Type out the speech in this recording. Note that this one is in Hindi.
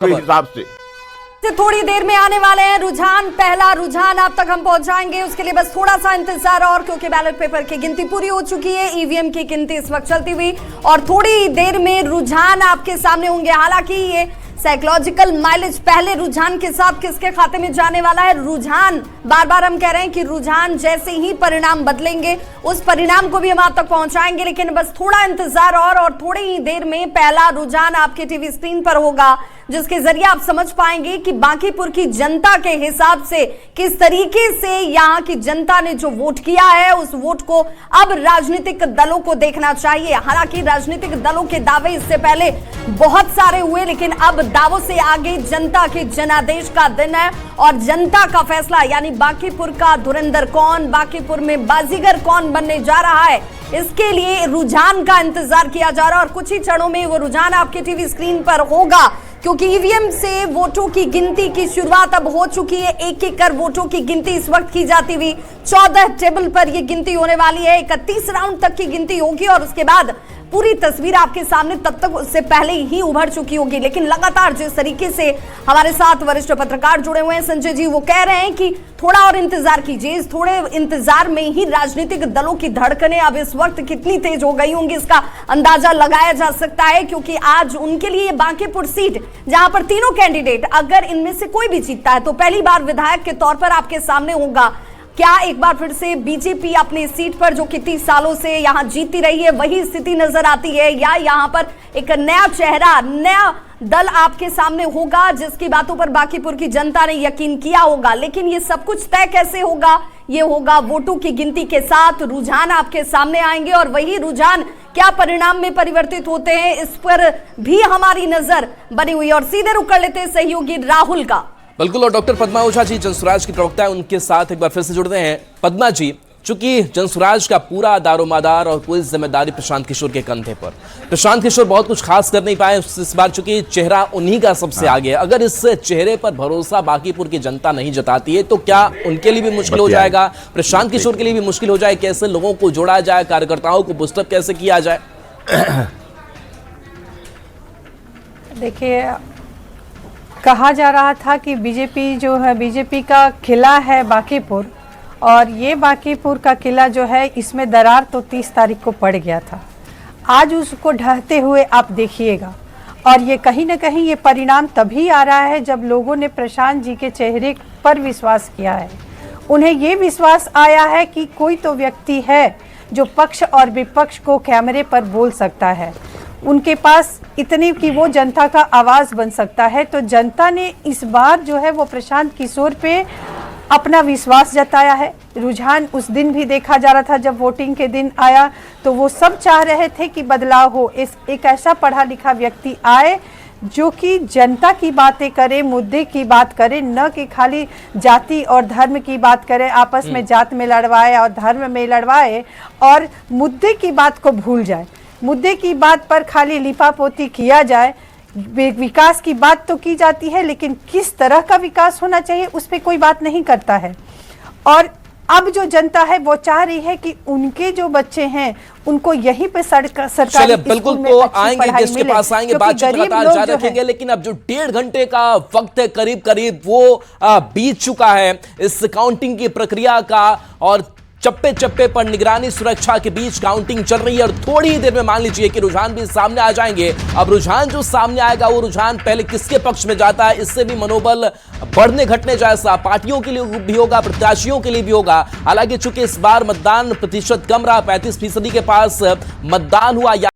हिसाब से थोड़ी देर में आने वाले हैं रुझान। पहला रुझान आप तक हम पहुंचाएंगे, उसके लिए बस थोड़ा सा इंतजार और, क्योंकि बैलेट पेपर की गिनती पूरी हो चुकी है। ईवीएम की गिनती इस वक्त चलती हुई और थोड़ी देर में रुझान आपके सामने होंगे। हालांकि ये साइकोलॉजिकल माइलेज पहले रुझान के साथ किसके खाते में जाने वाला है, रुझान बार बार हम कह रहे हैं कि रुझान जैसे ही परिणाम बदलेंगे उस परिणाम को भी हम आप तक पहुंचाएंगे, लेकिन बस थोड़ा इंतजार और थोड़ी ही देर में पहला रुझान आपके टीवी स्क्रीन पर होगा, जिसके जरिए आप समझ पाएंगे कि बांकीपुर की जनता के हिसाब से किस तरीके से यहाँ की जनता ने जो वोट किया है उस वोट को अब राजनीतिक दलों को देखना चाहिए। हालांकि राजनीतिक दलों के दावे इससे पहले बहुत सारे हुए, लेकिन अब दावों से आगे जनता के जनादेश का दिन है और जनता का फैसला, यानी बांकीपुर का धुरंधर कौन, बांकीपुर में बाजीगर कौन बनने जा रहा है, इसके लिए रुझान का इंतजार किया जा रहा है। और कुछ ही क्षणों में वो रुझान आपके टीवी स्क्रीन पर होगा, क्योंकि ईवीएम से वोटों की गिनती की शुरुआत अब हो चुकी है। एक एक कर वोटों की गिनती इस वक्त की जाती हुई 14 टेबल पर यह गिनती होने वाली है। 31 राउंड तक की गिनती होगी और उसके बाद पूरी तस्वीर आपके सामने तब तक उससे पहले ही उभर चुकी होगी। लेकिन लगातार जिस तरीके से हमारे साथ वरिष्ठ पत्रकार जुड़े हुए हैं संजय जी, वो कह रहे हैं कि थोड़ा और इंतजार कीजिए। इस थोड़े इंतजार में ही राजनीतिक दलों की धड़कनें अब इस वक्त कितनी तेज हो गई होंगी इसका अंदाजा लगाया जा सकता है, क्योंकि आज उनके लिए बांकीपुर सीट, जहां पर तीनों कैंडिडेट अगर इनमें से कोई भी जीतता है तो पहली बार विधायक के तौर पर आपके सामने होगा। क्या एक बार फिर से बीजेपी अपनी सीट पर जो कितनी सालों से यहां जीतती रही है वही स्थिति नजर आती है, या यहां पर एक नया चेहरा, नया दल आपके सामने होगा जिसकी बातों पर बांकीपुर की जनता ने यकीन किया होगा। लेकिन ये सब कुछ तय कैसे होगा, ये होगा वोटों की गिनती के साथ। रुझान आपके सामने आएंगे और वही रुझान क्या परिणाम में परिवर्तित होते हैं इस पर भी हमारी नजर बनी हुई है। और सीधे रुक कर लेते हैं सहयोगी राहुल का। बिल्कुल, और डॉक्टर पद्मा ओझा जी जनसुराज की प्रवक्ता है, उनके साथ एक बार फिर से जुड़ते हैं। पद्मा जी, चूंकि जनसुराज का पूरा दारोमदार और पूरी जिम्मेदारी प्रशांत किशोर के कंधे पर, प्रशांत किशोर बहुत कुछ खास कर नहीं पाए इस बार, चूंकि चेहरा उन्हीं का सबसे आगे है। अगर इस चेहरे पर भरोसा बांकीपुर की जनता नहीं जताती है तो क्या उनके लिए भी मुश्किल हो जाएगा, प्रशांत किशोर के लिए भी मुश्किल हो जाए? कैसे लोगों को जोड़ा जाए, कार्यकर्ताओं को बूस्टअप कैसे किया जाए? देखिए, कहा जा रहा था कि बीजेपी जो है, बीजेपी का किला है बांकीपुर, और ये बांकीपुर का किला जो है इसमें दरार तो 30 तारीख को पड़ गया था। आज उसको ढहते हुए आप देखिएगा, और ये कहीं ना कहीं ये परिणाम तभी आ रहा है जब लोगों ने प्रशांत जी के चेहरे पर विश्वास किया है। उन्हें ये विश्वास आया है कि कोई तो व्यक्ति है जो पक्ष और विपक्ष को कैमरे पर बोल सकता है, उनके पास इतनी कि वो जनता का आवाज़ बन सकता है। तो जनता ने इस बार जो है वो प्रशांत किशोर पे अपना विश्वास जताया है। रुझान उस दिन भी देखा जा रहा था जब वोटिंग के दिन आया, तो वो सब चाह रहे थे कि बदलाव हो, एक ऐसा पढ़ा लिखा व्यक्ति आए जो कि जनता की बातें करे, मुद्दे की बात करे, न कि खाली जाति और धर्म की बात करे, आपस में जात में लड़वाए और धर्म में लड़वाए और मुद्दे की बात को भूल जाए। मुद्दे की बात पर खाली लिपापोती किया जाए। विकास की बात तो की जाती है, लेकिन किस तरह का विकास होना चाहिए उस पर कोई बात नहीं करता है। और अब जो जनता है वो चाह रही है कि उनके जो बच्चे हैं उनको यहीं पे सरकारी बिल्कुल तो आएंगे, गेस्ट के पास आएंगे, बातचीत लगातार जारी रखेंगे। लेकिन अब जो 1.5 घंटे का वक्त है करीब करीब वो बीत चुका है इस काउंटिंग की प्रक्रिया का, और चप्पे चप्पे पर निगरानी सुरक्षा के बीच काउंटिंग चल रही है। और थोड़ी ही देर में मान लीजिए कि रुझान भी सामने आ जाएंगे। अब रुझान जो सामने आएगा वो रुझान पहले किसके पक्ष में जाता है, इससे भी मनोबल बढ़ने घटने जैसा पार्टियों के लिए भी होगा, प्रत्याशियों के लिए भी होगा। हालांकि चूंकि इस बार मतदान प्रतिशत कम रहा, 35% के पास मतदान हुआ।